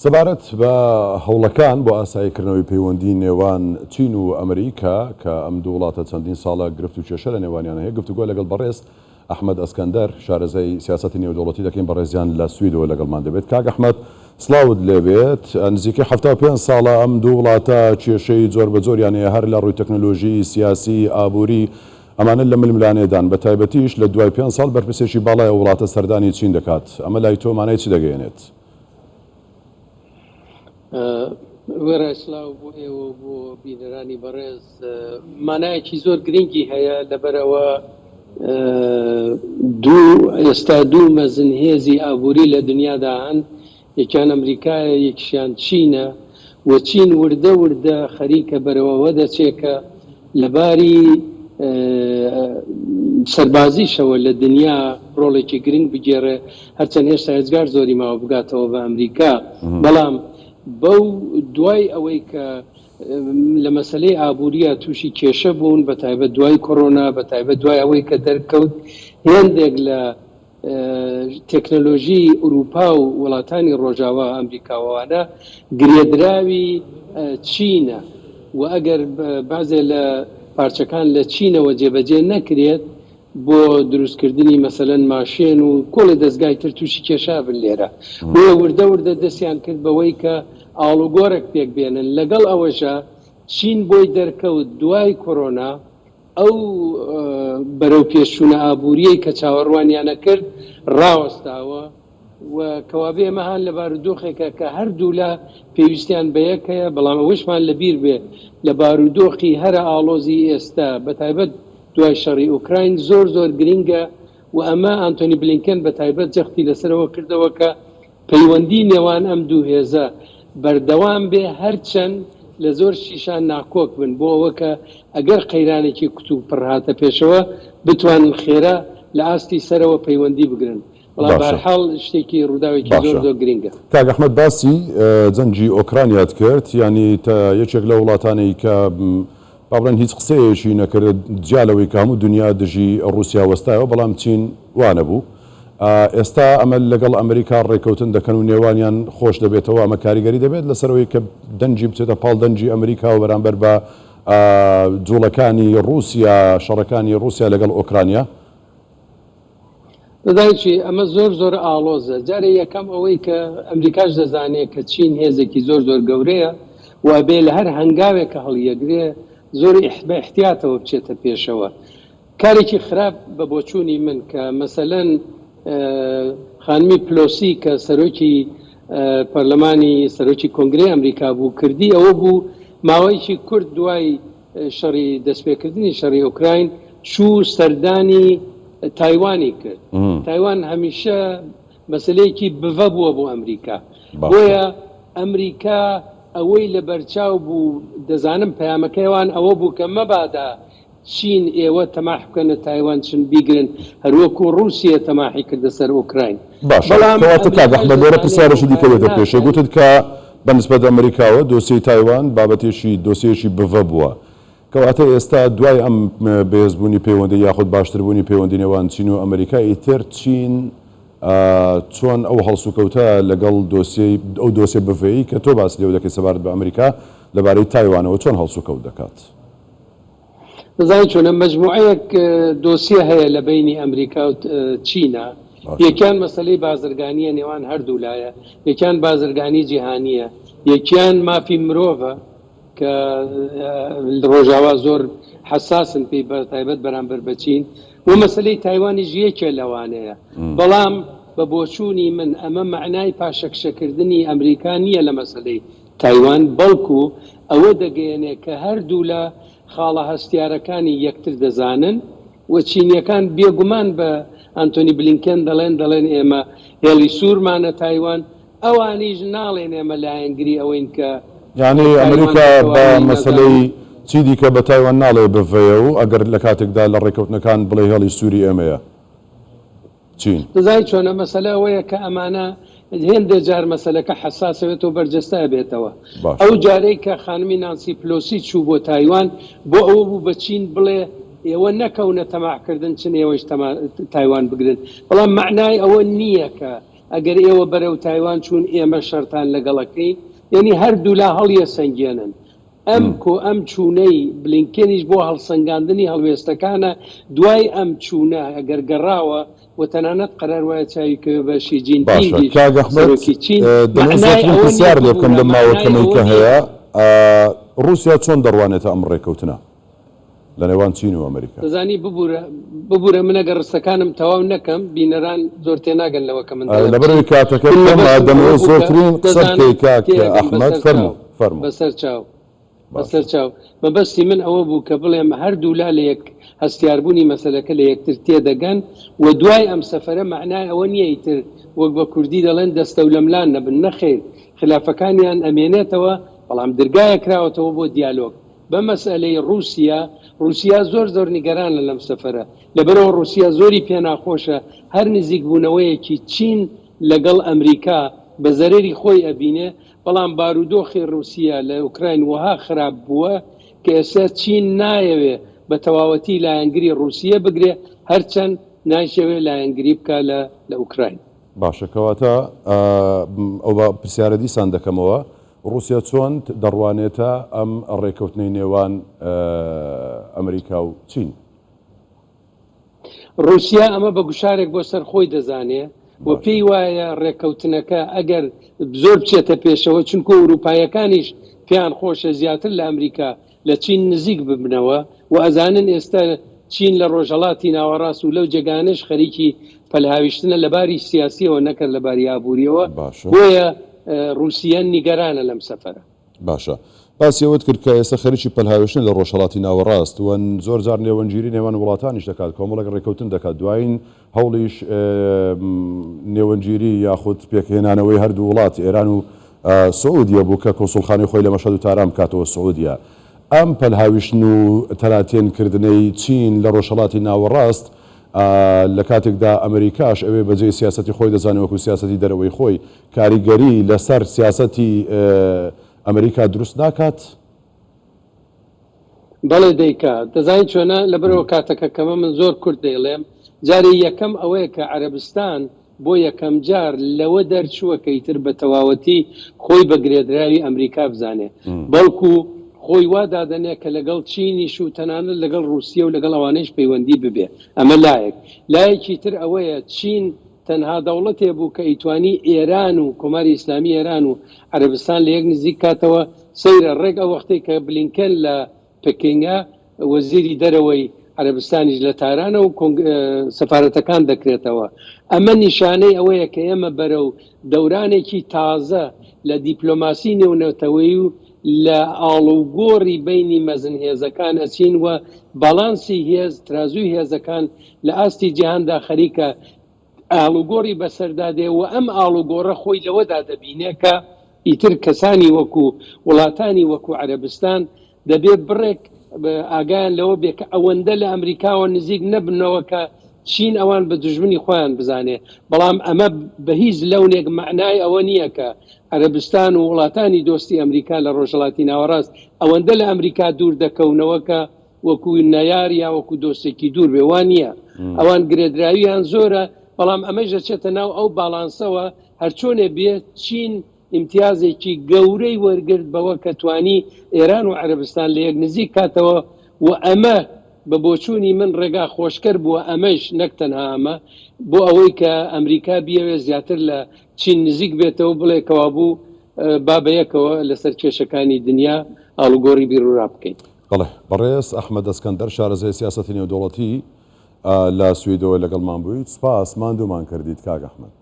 سەبارەت بە هەوڵەکان بۆ ئاساییکردنەوەی پەیوەندی نێوان چین و ئەمریکا کە ئەم دوو وڵاتە چەندین ساڵە گرفت و کێشە لە نێوانیان هەیە گفتوگۆ لەگەڵ بەڕێز ئەحمەد ئەسکەندەر شارەزای سیاسەتی نێودەوڵەتی دەکەین بەڕێزیان لە سویدەوە لەگەڵمان دەبێت. کاک ئەحمەد سڵاوت لێبێت. نزیکەی 75 ساڵە ئەم دوو وڵاتە کێشەی زۆر بە زۆریان هەیە هەر لە ڕووی تەکنۆلۆژی سیاسی ئابووری ئەمانە لە ململانێدان بە تایبەتیش لە دوای 5 ساڵ بەرپرسێکی باڵای وڵاتە سەردانی چین دەکات. ئەمە لای تۆ مانای چی دەگەیەنێت؟ وەرە سلااو بۆ ئێوە بۆ بینەرانی بەڕێز مانایەکی زۆر گرنگی هەیە لەبەرەوە ئێستا دوو مەزنهێزی ئابووری لە دنیادا هەن، یەکیان ئەمریکایە یەکیشیان چینە و چین وردە وردە خەریکە بەرەوەوە دەچێکە لەباری سەربازیشەوە لە دنیا ڕۆڵێکی گرنگ بگێڕێ، هەرچەند هێشتا هێزگار زۆری ماوە بگاتەوە بە ئەمریکا. بەڵام بەو دوای ئەوەی کە لە مەسلەی ئابووریە تووشی کێشە بوون، بە تایبەت دوای کۆڕۆنا، بە تایبەت دوای ئەوەی کە دەرکەوت هێندێک لە تەکنۆلۆژی ئوروپا و وڵاتانی ڕۆژاوا ئەمریکاوانە گرێدراوی چینە و ئەگەر بازێ لە پارچەکان لە چینەوە جێبەجێ نەکرێت بۆ دروستکردنی مەسەلەن ماشێن و کۆڵی دەستگای تر تووشی کێشا بن لێرە. بۆ وردە وردە دەستیان کرد بەوەی کە ئاڵوگۆرێک پێک بێنن. لەگەڵ ئەوەشە چین بۆی دەرکەوت دوای کۆڕۆنا ئەو بەرەو پێشچوونە ئابووریەی کە چاوەڕوانیانە کرد ڕاوەستاوە و کەوابێ ئەمەهان لە بارودۆخێکە کە هەردوو لە پێویستیان بە یەکەیە. بەڵام ئەوەشمان لەبیر بێ لە بارودۆخی هەرە ئاڵۆزی ئێستا بە تایبەت دوای شەڕی ئوکراین زۆر زۆر گرینگە و ئەمە ئانتۆنی بلینکن بە تایبەت جەختی لەسەرەوە کردەوە کە پەیوەندی نێوان ئەم دوو هێزە بەردەوام بێ، هەرچەند لە زۆر شیشان ناکۆک بن بۆ ئەوە کە ئەگەر قەیرانێکی کتوب پڕهاتە پێشەوە بتوانن خێرا لە ئاستی سەرەوە پەیوەندی بگرن. بەڵام بەرحاڵ شتێکی ڕووداوێکی زۆر زۆر گرینگە. کاک ئەحمەد باسی جەنگی ئۆکرانیات کرد، ینی تا یەکێک لە وڵاتانەی کە باڵێن هیچ قسەیەکی نەکرد جیالەوەی کە هەموو دنیا دژی ڕووسیا وەستایەوە، بەڵام چین وانە بوو. ئێستا ئەمە لەگەڵ ئەمریکا ڕێکەوتن دەکەن و نێوانیان خۆش دەبێتەوە، ئەمە کاریگەری دەبێت لەسەرەوەی کە دەنجی بچێتە پاڵ دەنجی ئەمریکا و بەرامبەر بە جوڵەکانی ڕووسیا، شەڕەکانی ڕووسیا لەگەڵ ئۆکرانیا. دەدایکی ئەمە زۆر زۆر ئاڵۆزە. جارێ یەکەم ئەوەی کە ئەمریکاش دەزانێت کە چین هێزێکی زۆر زۆر گەورەیە و بێ لە هەر هەنگاوێک کە هەڵیەگرێ زۆر بە احتیاتەوە بچێتە پێشەوە. کارێکی خراپ بە بۆچوونی من کە مەسەلەن خانمی پلۆسی کە سەرۆکی پەرلەمانی سەرۆکی کۆنگرەی ئەمریکا بوو کردی ئەوە بوو ماوەیەکی کورت دوای شەڕی دەستپێکردنی شەڕی ئوکراین چوو سەردانی تایوانی کرد. تایوان هەمیشە مەسلەیەکی بڤە بووە بۆ ئەمریکا، بۆیە ئەمریکا ئەوەی لە بەرچاو بوو دەزانم پەیامەکەیوان ئەوە بوو کە مەبادا چین ئێوە تەماح بکەنە تایوان چن بیگرن هەروەکو ڕووسیە تەماحی کردە سەر ئوکراین. باشەواتە کاک ئەحمەد لێرە پرسیارێکی دیکە دێتە پێشێ گوتت کە بەنسبەت ئەمریکاوە دۆسیەی تایوان بابەتێکی دۆسیەکی بڤە بووە، کەواتە ئێستا دوای ئەم بەهێزبوونی پەیوەندی یاخود باشتربوونی پەیوەندی نێوان چین و ئەمریکا ئیتر چین چۆن ئەو هەڵسوکەوتە لەگەڵ ئەو دۆسیە بڤەیی کە تۆ باسی لێو دەکەی سەبارەت بە ئەمریکا لەبارەی تایوانەوە چۆن هەڵسوکەوت دەکات؟ دەزانیت چۆنە مەجموعەیەک دۆسیە هەیە لە بینی ئەمریکا و چینە. یەکیان مەسلەی بازرگانیە نێوان هەردوو لایە، یەکیان بازرگانی جیهانیە، یەکیان مافی مرۆڤە کە ڕۆژاوا زۆر حساسن پێی بە تایبەت بەرامبەر بە چین و مەسلەی تایوانیش یەکێ لەوانەیە. بەڵام بە بۆچوونی من ئەمە معنای پاشەکشەکردنی ئەمریکا نییە لە مەسلەی تایوان، بەڵکو ئەوە دەگەیەنێ کە هەردوو لە خاڵە هەستیارەکانی یەکتر دەزانن و چینیەکان بێگومان بە ئەنتۆنی بلینکن دەڵێن ئێمە هێڵی سوورمانە تایوان، ئەوانیش ناڵێن ئێمە لایەنگری ئەوەین کە یعنی ئەمریکا بە مەسلەی چی دیکە بە تایوان ناڵێ بڤەیە و ئەگەر لە کاتێکدا لە ڕێکەوتنەکان بڵێ هێڵی سووری ئێمەیە چین. دەزای چۆنە مەسەلە ئەوەیە کە ئەمانە هێندێک جار مەسەلەکە حساسەوێت و بەرجەستە بێتەوە. ئەو جارەی کە خانمی نانسی پلۆسی چوو بۆ تایوان بۆ ئەوە بوو بە چین بڵێ ئێوە نەکەونە تەماحکردن چن ئێوەش تایوان بگرن، بەڵام معنای ئەوە نییە کە ئەگەر ئێوە بەرەو تایوان چوون ئێمە شەرتان لەگەڵەکەین یعنی هەردوو لا هەڵیە سنگێنن ئەم چوونەی بلینکێنیش بۆ هەڵسەنگاندنی هەڵوێستەکانە دوای ئەم چوونە ئەگەر گەڕاوە و تەنانەت قەرار وایە چاویکەوە بە شیجین پرسیار لێ بکەم لە ماوەکەمەی کە هەیە رووسیا چۆن دەڕوانێتە ئەم ڕێکەوتنە لە نێوان چین و ئەمریکا دەزانی ببوورە من ئەگەر ڕستەکانم تەواو نەکەم بینەران زۆر تێناگەن لەوە کە من لەبەرەوەی کاتەکە دەمەوێت زۆرترین قسە بکەی کاک ئەحمەد فەرموو بەسەر چاو مەبەستی من ئەوە بوو کە بڵێم هەردوو لا لە یەک هەستیاربوونی مەسەلەکە لە یەکتر تێدەگەن و دوای ئەم سەفەرە معنای ئەوە نییە ئیتر وەک بە کوردی دەڵێن دەستە و لەملان نەبن نەخێر خلافەکانیان ئەمێنێتەوە بەڵام دەرگایە کراوەتەوە بۆ دیالۆگ بە مەسئلەی رووسیا زۆر نیگەرانە لەم سەفەرە لەبەرەوە رووسیا زۆری پێ ناخۆشە هەر نزیک بوونەوەیەکی چین لەگەڵ ئەمریکا بە زەرێری خۆی ئەبینێ بەڵام بارودۆخی رووسیا لە ئوکراین وها خراپ بووە کە ئێستا چین نایەوێ بە تەواوەتی لایەنگری رووسیا بگرێ هەرچەند نایشەوێ لایەنگری بکە لە ئوکراین باشەکەواتە ئەو پرسیارە دیسان دەکەمەوە رووسیا چۆن دەڕوانێتە ئەم ڕێکەوتنەی نێوان ئەمریکا و چین رووسیا ئەمە بە گوشارێک بۆ سەر خۆی دەزانێ و پێی وایە ڕێکەوتنەکە ئەگەر زۆر بچێتە پێشەوە چونکە ئوروپایەکانیش پێیان خۆشە زیاتر لە ئەمریکا لە چین نزیک ببنەوە و ئەزانن ئێستا چین لە ڕۆژهەڵاتی ناوەڕاست و لەو جێگانش خەریکی پەلهاویشتنە لەباری سیاسیەوە نەکرد لەباری ئابوووریەوە بۆیە رووسیا نیگەرانە لەم سەفەرە باشە باسیەوەت کرد کە ئێستا خەریکی پەلهاویشتن لە ڕۆژهەڵاتی ناوەڕاست و زۆر جار نێوەنگیری نێوان وڵاتانیش دەکات کۆمەڵێک ڕێکەوتن دەکات دوایین هەوڵیش نێوەنگیری یاخود پێکهێنانەوەی هەردوو وڵات ئێران و سعودیە بوو کە کۆسوڵخانەی خۆی لە مەشهەد و تاران بکاتەوە سعودیە ئەم پەلهاویشتن و تەلاتێنکردنەی چین لە ڕۆژهەڵاتی ناوەڕاست لە کاتێکدا ئەمریکاش ئەوێ بەجێ سیاسەتی خۆی دەزانێت وەکو سیاسەتی دەرەوەی خۆی کاریگەری لەسەر سیاسەتی ئەمریکا دروست ناکات بەڵێ دەیکات دەزانین چۆنە لەبەرەوە کاتەکە کەمە من زۆر کورد دەیڵێم جارێ یەکەم ئەوەیە کە عەرەبستان بۆ یەکەم جار لەوە دەرچووە کە ئیتر بە تەواوەتی خۆی بە گرێدراوی ئەمریکا بزانێ بەڵکو خۆی وا دادەنێ کە لەگەڵ چینیش و تەنانەت لەگەڵ رووسیا و لەگەڵ ئەوانەیش پەیوەندی ببێ ئەمە لایەکی تر ئەوەیە چین تەنها دەوڵەتێ بوو کە ئیتوانی ئێران و کۆماری ئیسلامی ئێران و عەرەبستان لە یەک نزیک کاتەوە سەیرە ڕێک ئەو وەختەی کە بلینکەن لە پەکینگە وەزیری دەرەوەی عەرەبستانیش لە تارانە و سەفارەتەکان دەکرێتەوە ئەمە نیشانەی ئەوەیە کە ئێمە بەرەو دەورانێکی تازە لە دیپلۆماسی نێونەتەوەی و لە ئاڵوگۆڕی بینی مەزنهێزەکان ئەچین وە باڵانسی هێز ترازوی هێزەکان لە ئاستی جیهاندا خەریکە ئاڵوگۆڕی بەسەردادێ و ئەم ئاڵوگۆڕە خۆی لەوەدا دەبینێ کە ئیتر کەسانی وەکو وڵاتانی وەکو عەرەبستان دەبێت بڕێک ئاگایان لەوە بێ کە ئەوەندە لە ئەمریکاوە نزیک نەبنەوە کە چین ئەوان بە دژمنی خۆیان بزانێ بەڵام ئەمە بە هیچ لەونێک معنای ئەوە نییە کە عەرەبستان و وڵاتانی دۆستی ئەمریکا لە ڕۆژهەڵاتی ناوەڕاست ئەوەندە لە ئەمریکا دوور دەکەونەوە کە وەکو نەیار یا وەکو دۆستێکی دوور بێ وان نییە ئەوان گرێدراویان زۆرە بەڵام ئەمەش دەچێتە ناو ئەو باڵانسەوە هەرچۆنێ بێت چین امتیازێکی گەورەی وەرگرت بەوە کە توانی ئێران و عەرەبستان لە یەک نزیک کاتەوە و ئەمە بە بۆچوونی من ڕێگا خۆشکەر بووە ئەمەش نەکتەنها ئەمە بۆ ئەوەی کە ئەمریکا بیەوێ زیاتر لە چین نزیک بێتەوە بڵێ کەوا بوو بابەیەکەوە لەسەر کێشەکانی دنیا ئاڵوگۆڕی بیرروڕا بکەین. بەڵێ بەڕێز ئەحمەد ئەسکەندەر شارەزای سیاسەتی نێودەوڵەتی لە سویدەوە لەگەڵمان بوویت سپاس ماندوومان کردیت کاک ئەحمەد.